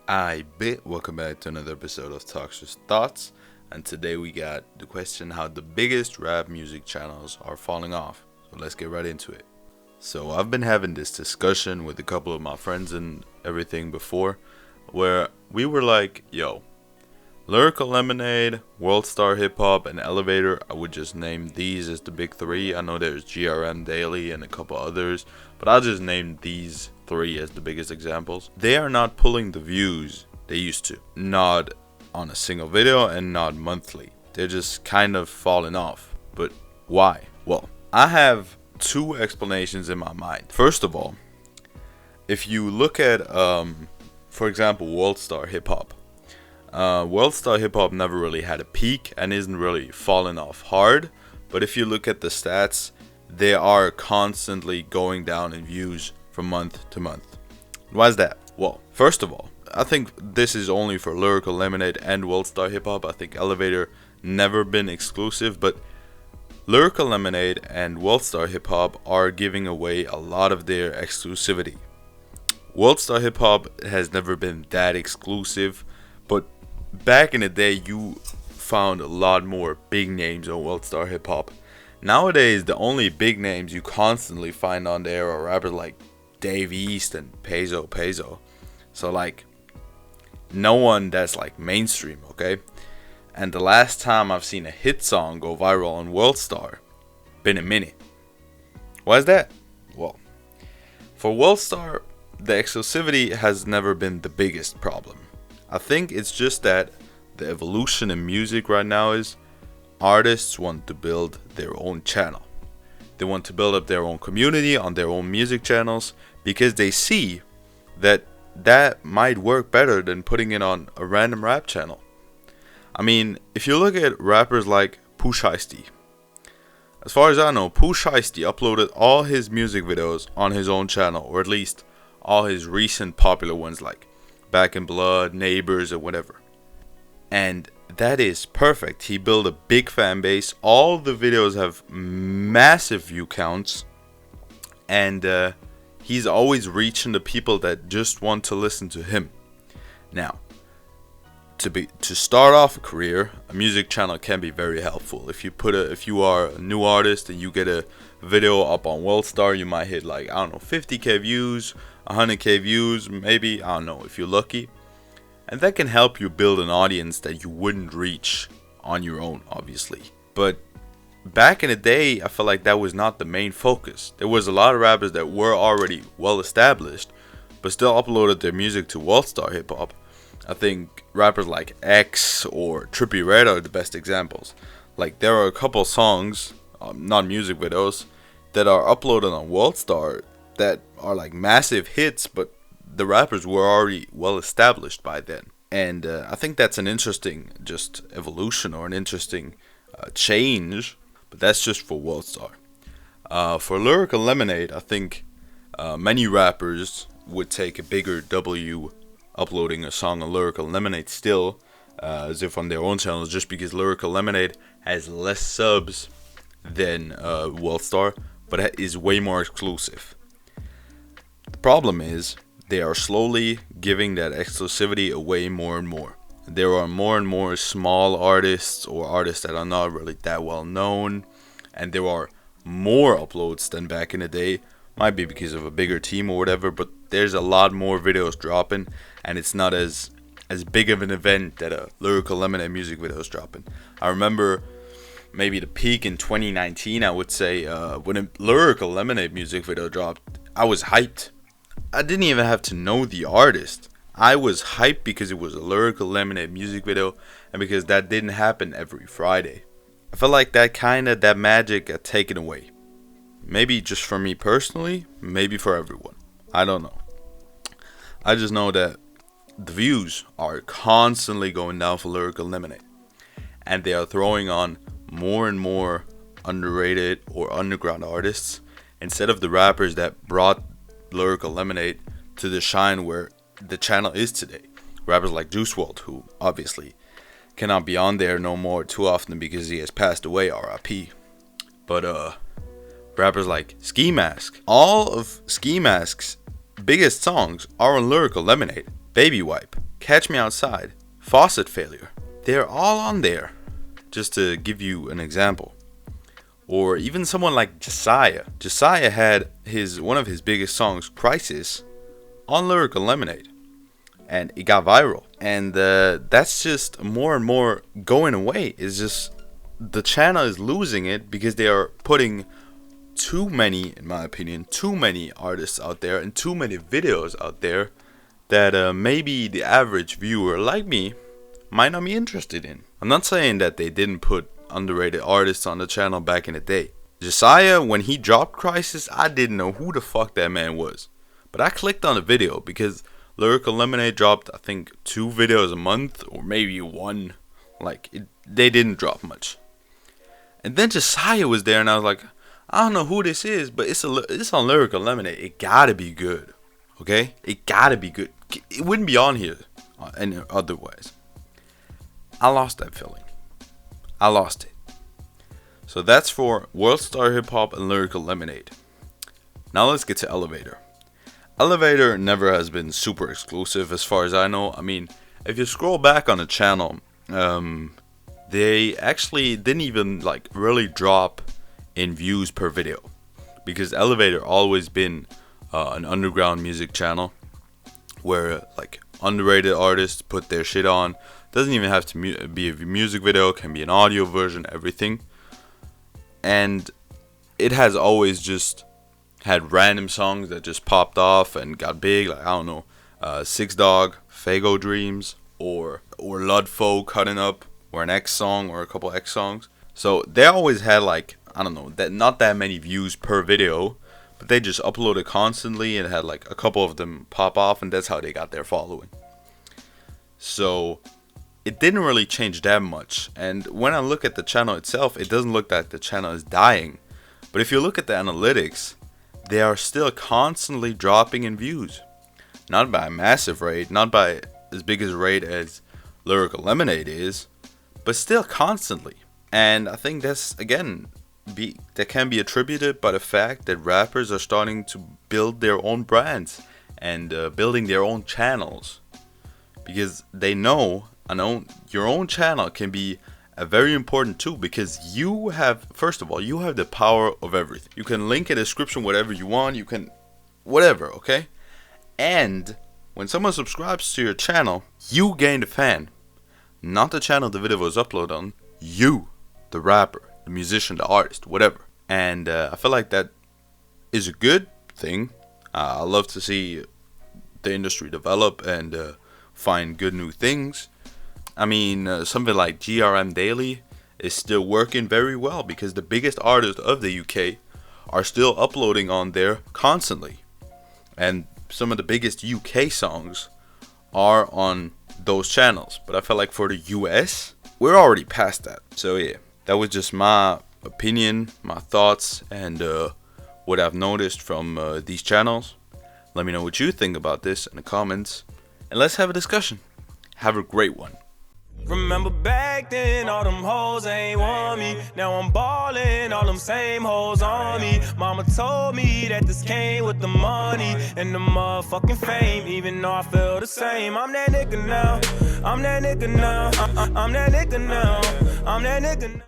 I bet. Welcome back to another episode of Toxiris Thoughts, and today we got the question how the biggest rap music channels are falling off. So let's get right into it. So I've been having this discussion with a couple of my friends and everything before, where we were like, yo, Lyrical Lemonade, Worldstarhiphop, and Elevator, I would just name these as the big three. I know there's GRM Daily and a couple others, but I'll just name these three as the biggest examples. They are not pulling the views they used to. Not on a single video and not monthly. They're just kind of falling off. But why? Well, I have two explanations in my mind. First of all, if you look at, for example, Worldstarhiphop. Worldstarhiphop never really had a peak and isn't really falling off hard. But if you look at the stats, they are constantly going down in views from month to month. Why is that? Well, first of all, I think this is only for Lyrical Lemonade and Worldstarhiphop. I think Elevator never been exclusive, but Lyrical Lemonade and Worldstarhiphop are giving away a lot of their exclusivity. Worldstarhiphop has never been that exclusive, but back in the day you found a lot more big names on Worldstarhiphop. Nowadays the only big names you constantly find on there are rappers like Dave East and Peso. So like no one that's like mainstream, okay? And the last time I've seen a hit song go viral on Worldstar, been a minute. Why is that? Well, for Worldstar, the exclusivity has never been the biggest problem. I think it's just that the evolution in music right now is artists want to build their own channel. They want to build up their own community on their own music channels because they see that might work better than putting it on a random rap channel. I mean, if you look at rappers like Wshh, as far as I know, Wshh uploaded all his music videos on his own channel, or at least all his recent popular ones like Back in Blood, Neighbors, or whatever. And that is perfect. He built a big fan base. All the videos have massive view counts. And he's always reaching the people that just want to listen to him. Now, to start off a career, a music channel can be very helpful. If you are a new artist and you get a video up on Worldstar, you might hit like, I don't know, 50k views, 100k views, maybe, I don't know, if you're lucky. And that can help you build an audience that you wouldn't reach on your own, obviously. But back in the day, I felt like that was not the main focus. There was a lot of rappers that were already well established, but still uploaded their music to Worldstarhiphop. I think rappers like X or Trippie Redd are the best examples. Like, there are a couple songs, not music videos, that are uploaded on Worldstar that are like massive hits, but the rappers were already well established by then. And I think that's an interesting just evolution or an interesting change, but that's just for Worldstar. For Lyrical Lemonade, I think many rappers would take a bigger W uploading a song on Lyrical Lemonade still, as if on their own channels, just because Lyrical Lemonade has less subs than Worldstar, but is way more exclusive. The problem is they are slowly giving that exclusivity away more and more. There are more and more small artists or artists that are not really that well known, and there are more uploads than back in the day. Might be because of a bigger team or whatever, but there's a lot more videos dropping, and it's not as big of an event that a Lyrical Lemonade music video is dropping. I remember maybe the peak in 2019, I would say, when a Lyrical Lemonade music video dropped, I was hyped. I didn't even have to know the artist. I was hyped because it was a Lyrical Lemonade music video, and because that didn't happen every Friday. I felt like that magic got taken away. Maybe just for me personally, maybe for everyone. I don't know. I just know that the views are constantly going down for Lyrical Lemonade. And they are throwing on more and more underrated or underground artists instead of the rappers that brought Lyrical Lemonade to the shine where the channel is today. Rappers like Juice WRLD, who obviously cannot be on there no more too often because he has passed away, RIP. But rappers like Ski Mask. All of Ski Mask's biggest songs are on Lyrical Lemonade. Baby Wipe, Catch Me Outside, Faucet Failure. They're all on there, just to give you an example. Or even someone like Josiah. Josiah had one of his biggest songs, Crisis, on Lyrical Lemonade. And it got viral. And that's just more and more going away. It's just the channel is losing it because they are putting too many, in my opinion, too many artists out there and too many videos out there that maybe the average viewer like me might not be interested in. I'm not saying that they didn't put underrated artists on the channel back in the day. Josiah, when he dropped Crisis, I didn't know who the fuck that man was. But I clicked on the video because Lyrical Lemonade dropped, I think, 2 videos a month, or maybe 1. They didn't drop much. And then Josiah was there, and I was like, I don't know who this is, but it's on Lyrical Lemonade. It gotta be good, okay? It gotta be good. It wouldn't be on here otherwise. I lost that feeling. I lost it. So that's for Worldstarhiphop and Lyrical Lemonade. Now let's get to Elevator. Elevator never has been super exclusive as far as I know. I mean, if you scroll back on the channel, they actually didn't even really drop in views per video, because Elevator always been an underground music channel where underrated artists put their shit on. Doesn't even have to be a music video, can be an audio version, everything. And it has always just had random songs that just popped off and got big, I don't know, Six Dog, Fago Dreams, or Ludfo Cutting Up, or an X song, or a couple X songs. So they always had I don't know, not that many views per video, but they just uploaded constantly and had a couple of them pop off, and that's how they got their following. So it didn't really change that much. And when I look at the channel itself, it doesn't look like the channel is dying. But if you look at the analytics, they are still constantly dropping in views. Not by a massive rate, not by as big a rate as Lyrical Lemonade is, but still constantly. And I think that's, again, that can be attributed by the fact that rappers are starting to build their own brands and building their own channels, because they know your own channel can be a very important tool, because you have, first of all, you have the power of everything. You can link a description whatever you want, you can whatever, okay? And when someone subscribes to your channel, you gain the fan, not the channel the video was uploaded on. You, the rapper, the musician, the artist, whatever. And I feel like that is a good thing. I love to see the industry develop and find good new things. I mean, something like GRM Daily is still working very well, because the biggest artists of the UK are still uploading on there constantly. And some of the biggest UK songs are on those channels. But I feel like for the US, we're already past that. So yeah, that was just my opinion, my thoughts, and what I've noticed from these channels. Let me know what you think about this in the comments, and let's have a discussion. Have a great one. Remember back then, all them hoes ain't want me. Now I'm ballin', all them same hoes on me. Mama told me that this came with the money and the motherfucking fame, even though I feel the same. I'm that nigga now, I'm that nigga now, I'm that nigga now, I'm that nigga now.